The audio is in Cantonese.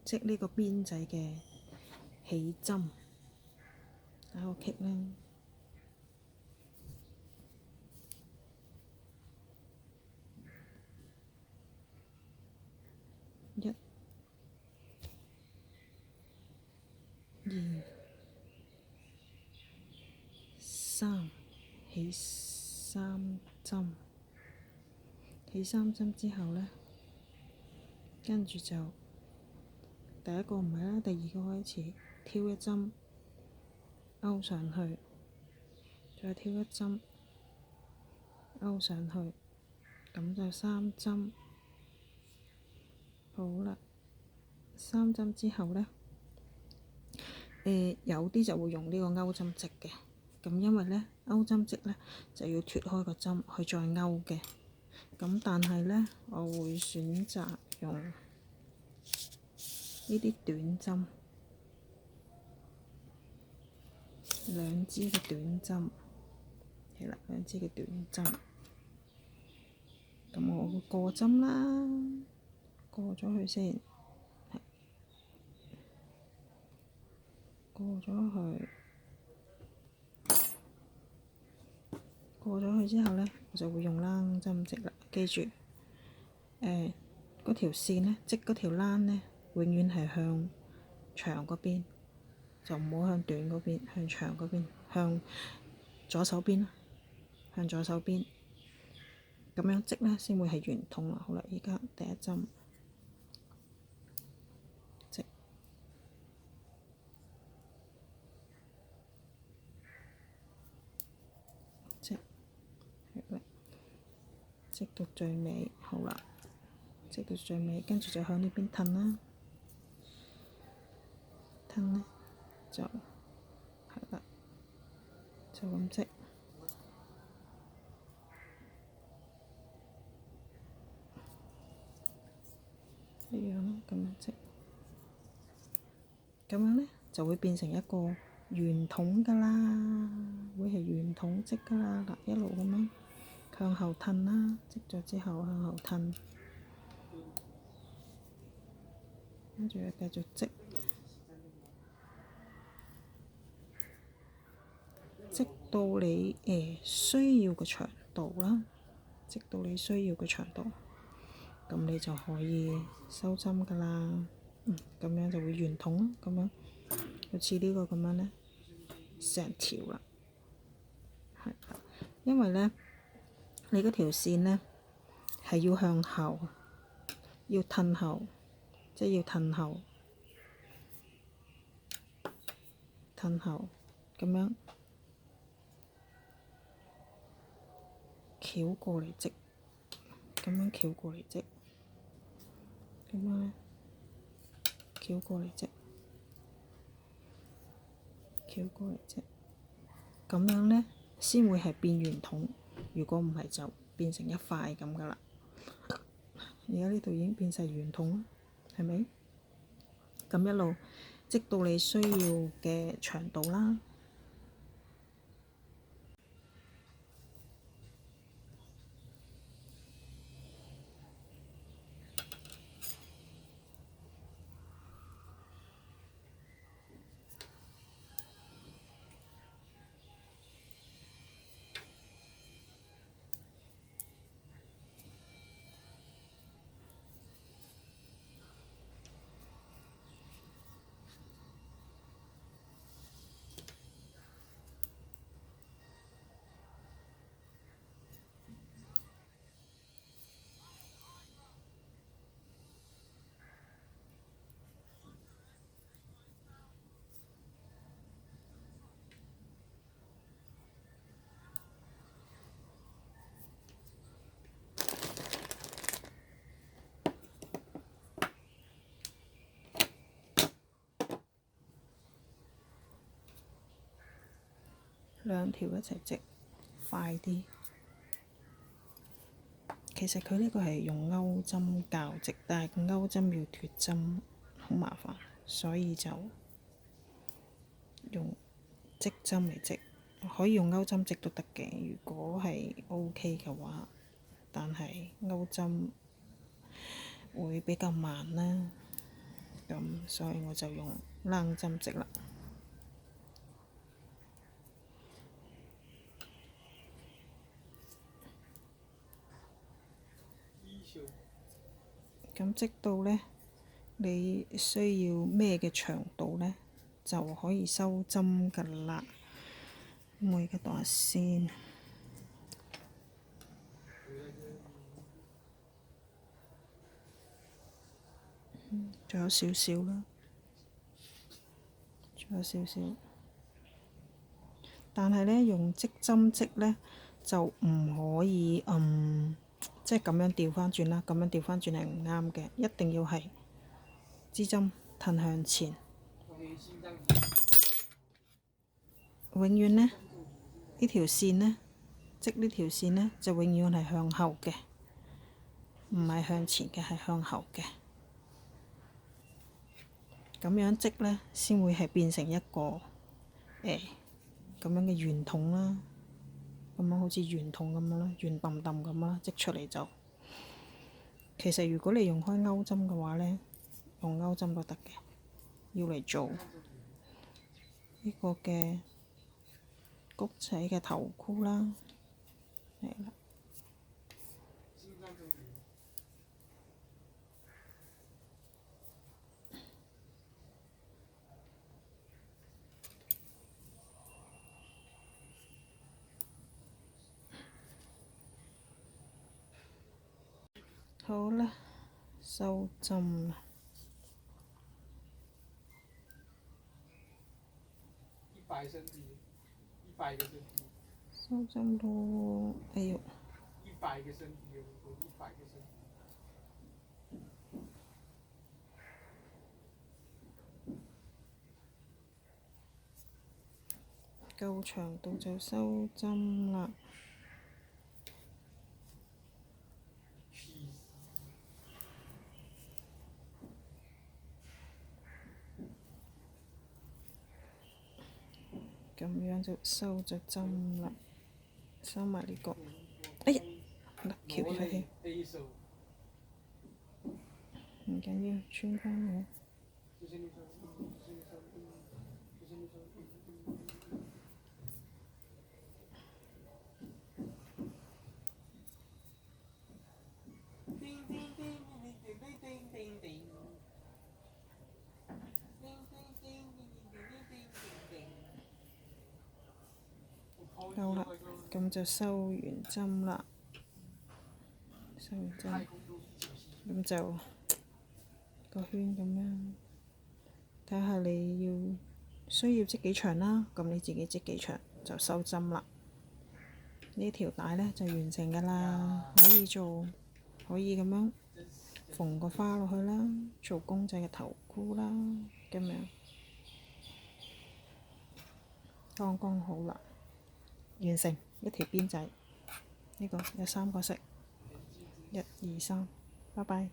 織呢個邊仔嘅起針，打個棘啦。1、2、3，起3針。起3針之後呢，跟住就第一個唔係啦，第二個開始挑一針勾上去，再挑一針勾上去，咁就3針。好啦，3針之後呢，有啲就會用呢個勾針織嘅，咁因為呢，勾針織呢就要脫開個針去再勾嘅，咁但係呢，我會選擇用呢啲短針，2支嘅短針，係啦，2支嘅短針，咁我會過針啦，過咗佢先，過咗佢。過咗佢之後呢，我就會用冷針織啦。記住，嗰條線呢，織嗰條冷呢，永遠係向長嗰邊，就唔好向短嗰邊，向長嗰邊，向左手邊啦，向左手邊，咁樣織呢，先會係圓筒啦。好啦，而家第一針織，織到最尾，好啦，織到最尾，跟住就向呢邊褪啦，褪呢，就係啦，就咁織，一樣啦，咁樣織，咁樣呢，就會變成一個圓筒㗎啦，會係圓筒織㗎啦。嗱，一路咁樣向後褪啦，織咗之後向後褪，跟住繼續織，織到你需要嘅長度啦，織到你需要嘅長度，咁你就可以收針㗎啦。咁樣就會圓筒啦，咁樣好似呢個咁樣呢，成條啦，係啦，因為呢，你嗰條線呢係要向後，要褪後，即係要褪後，褪後咁樣翹過嚟織，咁樣翹過嚟織，咁樣呢，翹過嚟織，翹過嚟織，咁樣呢，先會係變圓筒。如果唔係就變成一塊咁噶啦。而家呢度已經變成圓筒啦，係咪？咁一路織到你需要嘅長度啦。兩條一齊織，快啲。其實佢呢個係用鈎針教織，但係鈎針要脫針，好麻煩，所以就用織針嚟織。可以用鈎針織都得嘅，如果係 OK 嘅話，但係鈎針會比較慢啦。咁所以我就用冷針織啦。咁織到呢，你需要咩嘅長度呢，就可以收針㗎啦。我而家度下先，仲有少少啦，仲有少少。但係呢，用織針織呢，就唔可以即係咁樣調翻轉啦，咁樣調翻轉係唔啱嘅，一定要係支針褪向前。永遠呢，呢條線呢，織呢條線呢，就永遠係向後嘅，唔係向前嘅，係向後嘅。咁樣織呢，先會係變成一個咁樣嘅圓筒啦，咁樣好似圓筒咁樣啦，圓揼揼咁啦，織出嚟就。其實如果你用開鈎針嘅話呢，用鈎針都得嘅，要嚟做呢個嘅谷仔嘅頭箍啦，係啦。好啦，收針啦。收針咯，哎呦！夠長度就收針啦。咁樣就收咗針啦，收埋呢個。哎呀，翹咗起，唔緊要，穿返我。夠啦，咁就收完針啦，收完針，咁就個圈咁樣，睇下你需要織幾長啦，咁你自己織幾長就收針啦。呢條帶呢就完成㗎啦，可以咁樣縫個花落去啦，做公仔嘅頭箍啦，咁樣剛剛好啦。完成一條辮仔，呢個有3個色，1、2、3，拜拜。